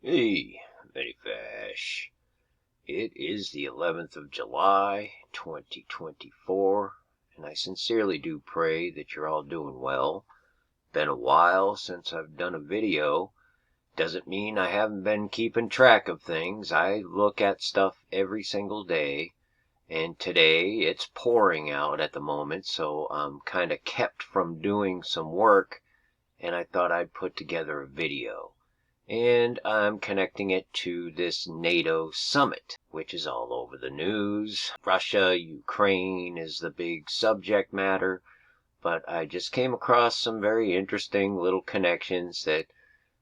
Hey, Minifash. It is the 11th of July, 2024, and I sincerely do pray that you're all doing well. Been a while since I've done a video. Doesn't mean I haven't been keeping track of things. I look at stuff every single day, and today it's pouring out at the moment, so I'm kind of kept from doing some work, and I thought I'd put together a video. And I'm connecting it to this NATO summit, which is all over the news. Russia, Ukraine is the big subject matter, but I just came across some very interesting little connections that,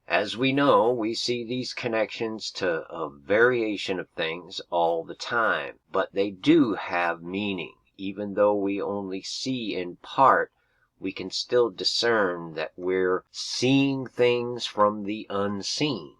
as we know, we see these connections to a variation of things all the time, but they do have meaning. Even though we only see in part, we can still discern that we're seeing things from the unseen.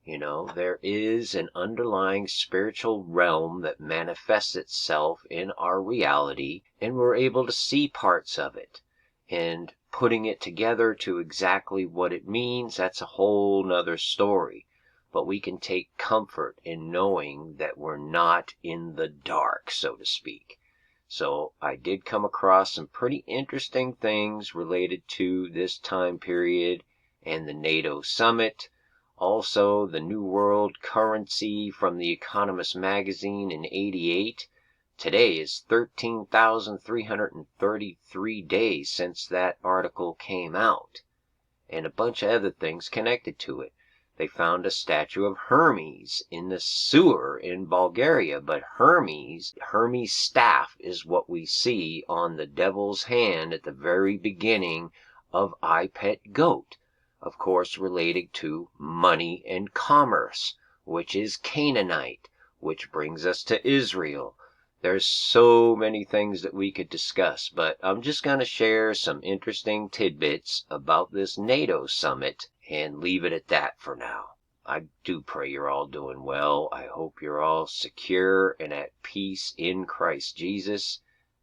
There is an underlying spiritual realm that manifests itself in our reality, and we're able to see parts of it. And putting it together to exactly what it means, that's a whole nother story. But we can take comfort in knowing that we're not in the dark, so to speak. So I did come across some pretty interesting things related to this time period and the NATO summit. Also, the New World Currency from The Economist magazine in '88. Today is 13,333 days since that article came out, and a bunch of other things connected to it. They found a statue of Hermes in the sewer in Bulgaria, but Hermes' staff is what we see on the devil's hand at the very beginning of I Pet Goat, of course relating to money and commerce, which is Canaanite, which brings us to Israel. There's so many things that we could discuss, but I'm just going to share some interesting tidbits about this NATO summit and leave it at that for now. I do pray you're all doing well. I hope you're all secure and at peace in Christ Jesus.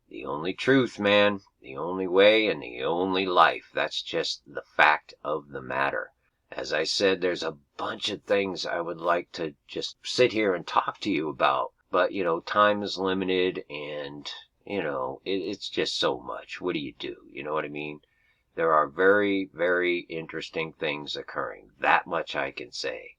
The only truth, man, the only way, and the only life. That's just the fact of the matter. As I said, there's a bunch of things I would like to just sit here and talk to you about. But, time is limited, and, it's just so much. What do? You know what I mean? There are very, very interesting things occurring. That much I can say.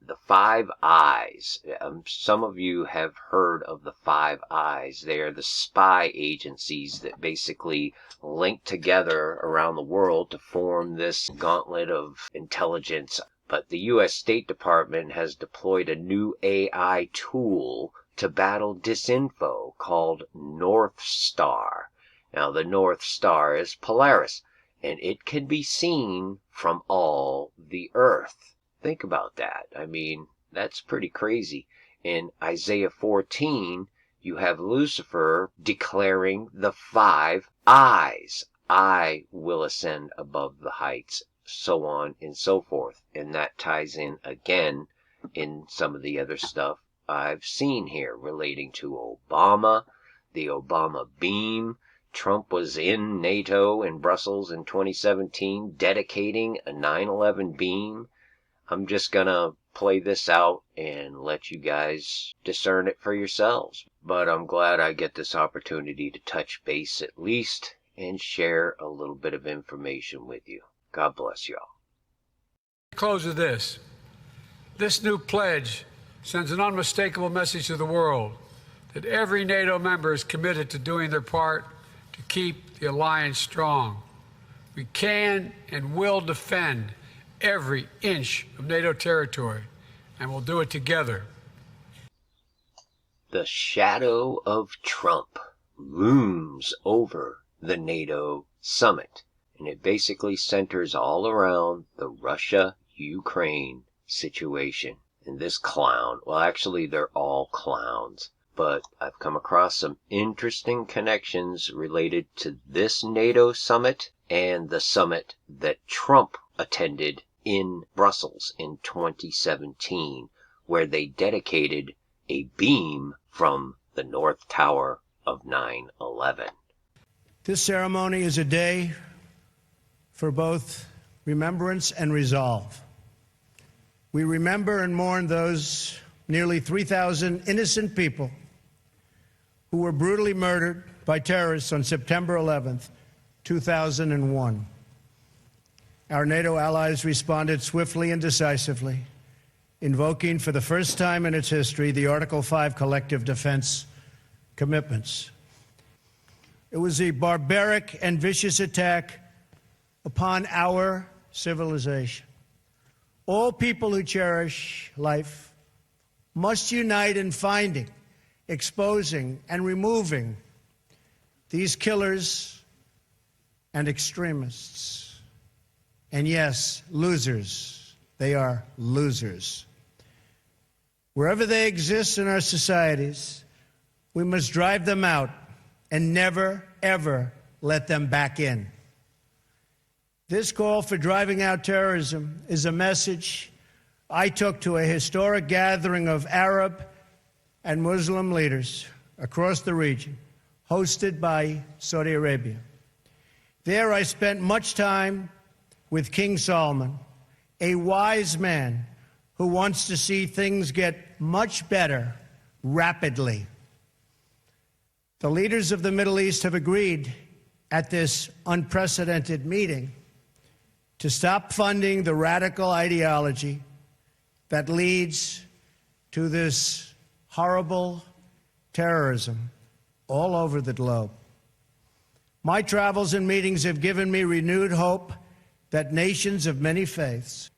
The Five Eyes. Some of you have heard of the Five Eyes. They are the spy agencies that basically link together around the world to form this gauntlet of intelligence. But the U.S. State Department has deployed a new AI tool to battle disinfo called North Star. Now, the North Star is Polaris, and it can be seen from all the earth. Think about that. I mean, that's pretty crazy. In Isaiah 14, you have Lucifer declaring the 5 eyes. I will ascend above the heights, so on and so forth. And that ties in again in some of the other stuff I've seen here relating to Obama, the Obama beam. Trump was in NATO in Brussels in 2017 dedicating a 9/11 beam. I'm just going to play this out and let you guys discern it for yourselves. But I'm glad I get this opportunity to touch base at least and share a little bit of information with you. God bless y'all. Close with this. This new pledge sends an unmistakable message to the world that every NATO member is committed to doing their part to keep the alliance strong. We can and will defend every inch of NATO territory, and we'll do it together. The shadow of Trump looms over the NATO summit, and it basically centers all around the Russia-Ukraine situation. And this clown, well, actually, they're all clowns, but I've come across some interesting connections related to this NATO summit and the summit that Trump attended in Brussels in 2017, where they dedicated a beam from the North Tower of 9/11. This ceremony is a day for both remembrance and resolve. We remember and mourn those nearly 3,000 innocent people who were brutally murdered by terrorists on September 11th, 2001. Our NATO allies responded swiftly and decisively, invoking for the first time in its history the Article 5 collective defense commitments. It was a barbaric and vicious attack upon our civilization. All people who cherish life must unite in finding, exposing, and removing these killers and extremists. And yes, losers. They are losers. Wherever they exist in our societies, we must drive them out and never, ever let them back in. This call for driving out terrorism is a message I took to a historic gathering of Arab and Muslim leaders across the region, hosted by Saudi Arabia. There I spent much time with King Solomon, a wise man who wants to see things get much better rapidly. The leaders of the Middle East have agreed at this unprecedented meeting to stop funding the radical ideology that leads to this horrible terrorism all over the globe. My travels and meetings have given me renewed hope that nations of many faiths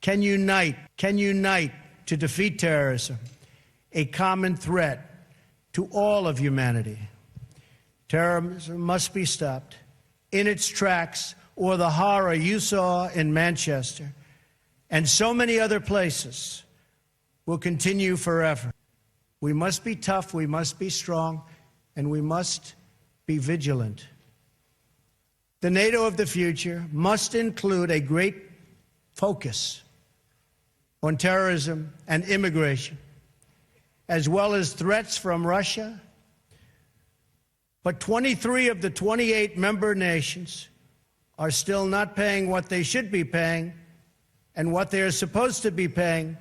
can unite to defeat terrorism, a common threat to all of humanity. Terrorism must be stopped in its tracks, or the horror you saw in Manchester and so many other places will continue forever. We must be tough, we must be strong, and we must be vigilant. The NATO of the future must include a great focus on terrorism and immigration, as well as threats from Russia. But 23 of the 28 member nations are still not paying what they should be paying and what they are supposed to be paying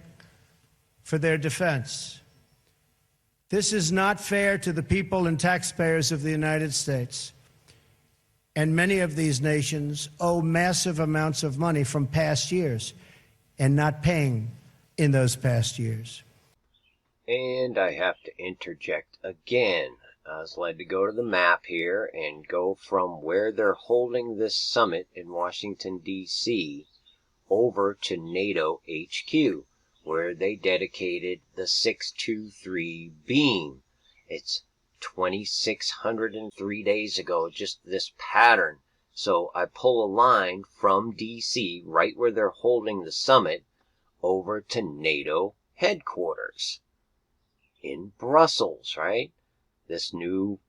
for their defense. This is not fair to the people and taxpayers of the United States. And many of these nations owe massive amounts of money from past years and not paying in those past years. And I have to interject again. I was led to go to the map here and go from where they're holding this summit in Washington, D.C. over to NATO HQ, where they dedicated the 623 beam. It's 2,603 days ago, just this pattern. So I pull a line from D.C., right where they're holding the summit, over to NATO headquarters in Brussels, right? This new,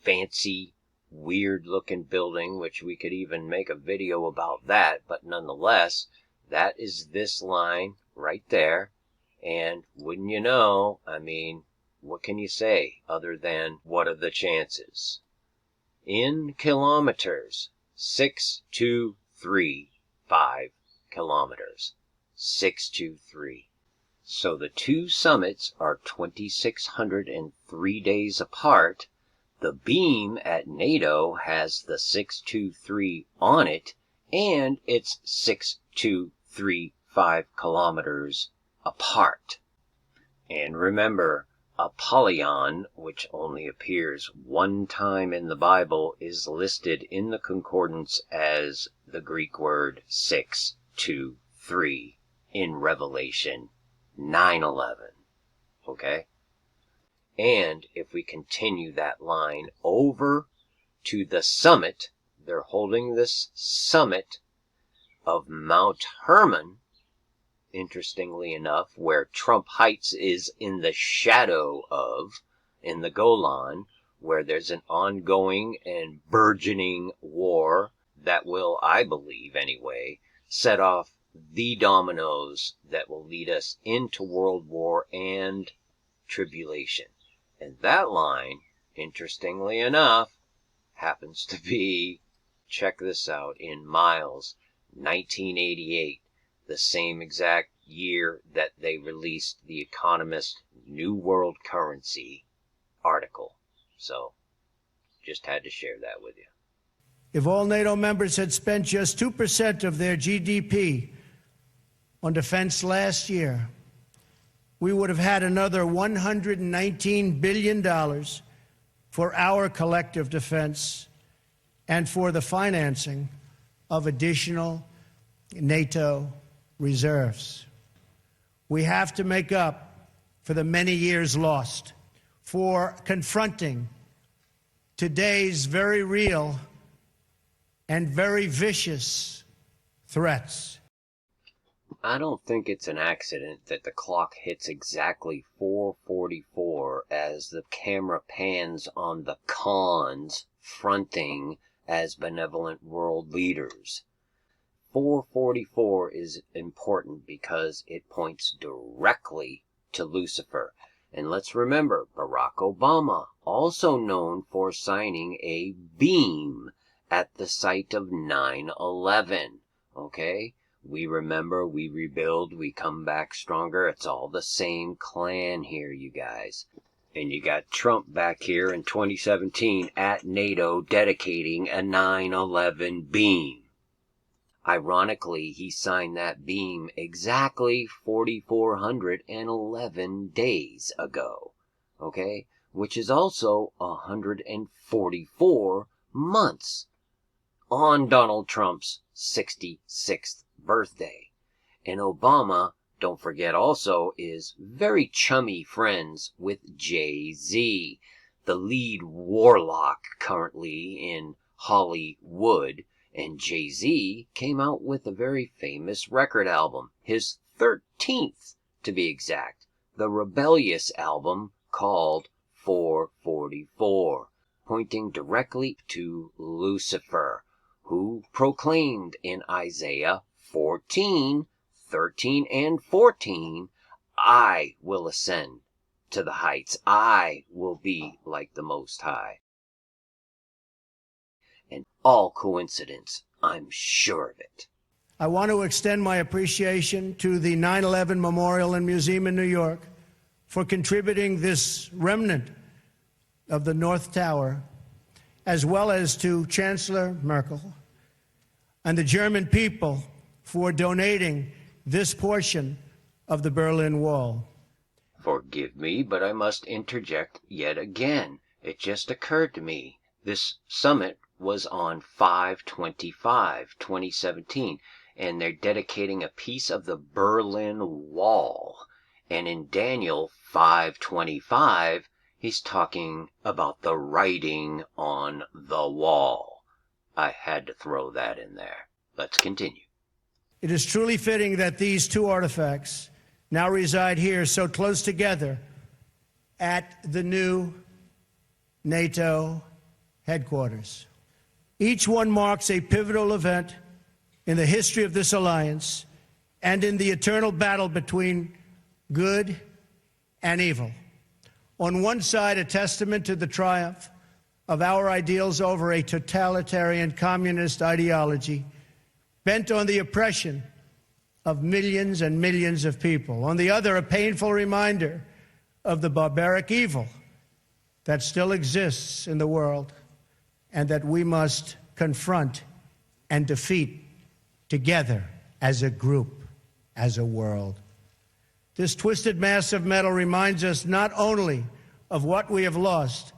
fancy, weird-looking building, which we could even make a video about that, but nonetheless, that is this line right there. And wouldn't you know, I mean, what can you say other than what are the chances? In kilometers, 6,235 kilometers. 623. So the two summits are 2,603 days apart. The beam at NATO has the 623 on it, and it's 6,235 kilometers apart. And remember, Apollyon, which only appears one time in the Bible, is listed in the concordance as the Greek word 623 in Revelation 9:11. Okay? And if we continue that line over to the summit, they're holding this summit of Mount Hermon, interestingly enough, where Trump Heights is in the shadow of, in the Golan, where there's an ongoing and burgeoning war that will, I believe anyway, set off the dominoes that will lead us into World War and tribulation. And that line, interestingly enough, happens to be, check this out, in miles, 1988, the same exact year that they released the Economist New World Currency article. So, just had to share that with you. If all NATO members had spent just 2% of their GDP on defense last year, we would have had another $119 billion for our collective defense and for the financing of additional NATO reserves. We have to make up for the many years lost, for confronting today's very real and very vicious threats. I don't think it's an accident that the clock hits exactly 4:44 as the camera pans on the cons fronting as benevolent world leaders. 4:44 is important because it points directly to Lucifer. And let's remember, Barack Obama, also known for signing a beam at the site of 9/11. Okay? We remember, we rebuild, we come back stronger. It's all the same clan here, you guys. And you got Trump back here in 2017 at NATO dedicating a 9/11 beam. Ironically, he signed that beam exactly 4,411 days ago. Okay? Which is also 144 months on Donald Trump's 66th birthday. And Obama, don't forget also, is very chummy friends with Jay-Z, the lead warlock currently in Hallowed. And Jay-Z came out with a very famous record album, his 13th to be exact, the rebellious album called 444, pointing directly to Lucifer, who proclaimed in Isaiah 14:13 and 14, I will ascend to the heights. I will be like the Most High. And all coincidence, I'm sure of it. I want to extend my appreciation to the 9/11 Memorial and Museum in New York for contributing this remnant of the North Tower, as well as to Chancellor Merkel and the German people for donating this portion of the Berlin Wall. Forgive me, but I must interject yet again. It just occurred to me. This summit was on 5/25/2017, and they're dedicating a piece of the Berlin Wall. And in Daniel 5:25, he's talking about the writing on the wall. I had to throw that in there. Let's continue. It is truly fitting that these two artifacts now reside here so close together at the new NATO headquarters. Each one marks a pivotal event in the history of this alliance and in the eternal battle between good and evil. On one side, a testament to the triumph of our ideals over a totalitarian communist ideology bent on the oppression of millions and millions of people. On the other, a painful reminder of the barbaric evil that still exists in the world and that we must confront and defeat together as a group, as a world. This twisted mass of metal reminds us not only of what we have lost,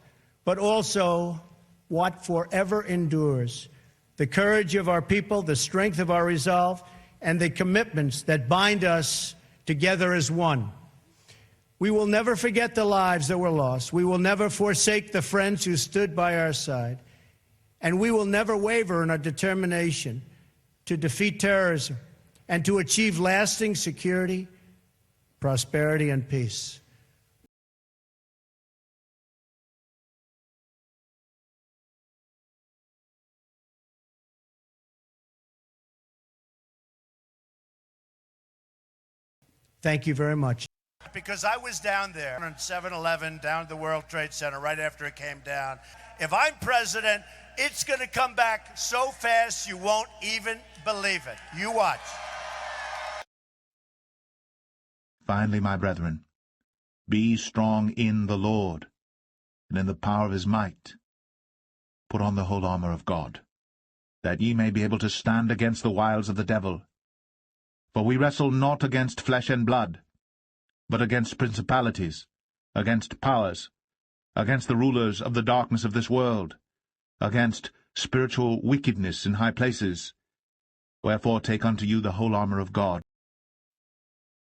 but also what forever endures, the courage of our people, the strength of our resolve, and the commitments that bind us together as one. We will never forget the lives that were lost. We will never forsake the friends who stood by our side. And we will never waver in our determination to defeat terrorism and to achieve lasting security, prosperity, and peace. Thank you very much. Because I was down there on 7/11, down at the World Trade Center right after it came down. If I'm president, It's going to come back so fast you won't even believe it. You watch. Finally, my brethren, be strong in the Lord, and in the power of his might. Put on the whole armor of God, that ye may be able to stand against the wiles of the devil. For we wrestle not against flesh and blood, but against principalities, against powers, against the rulers of the darkness of this world, against spiritual wickedness in high places. Wherefore take unto you the whole armor of God,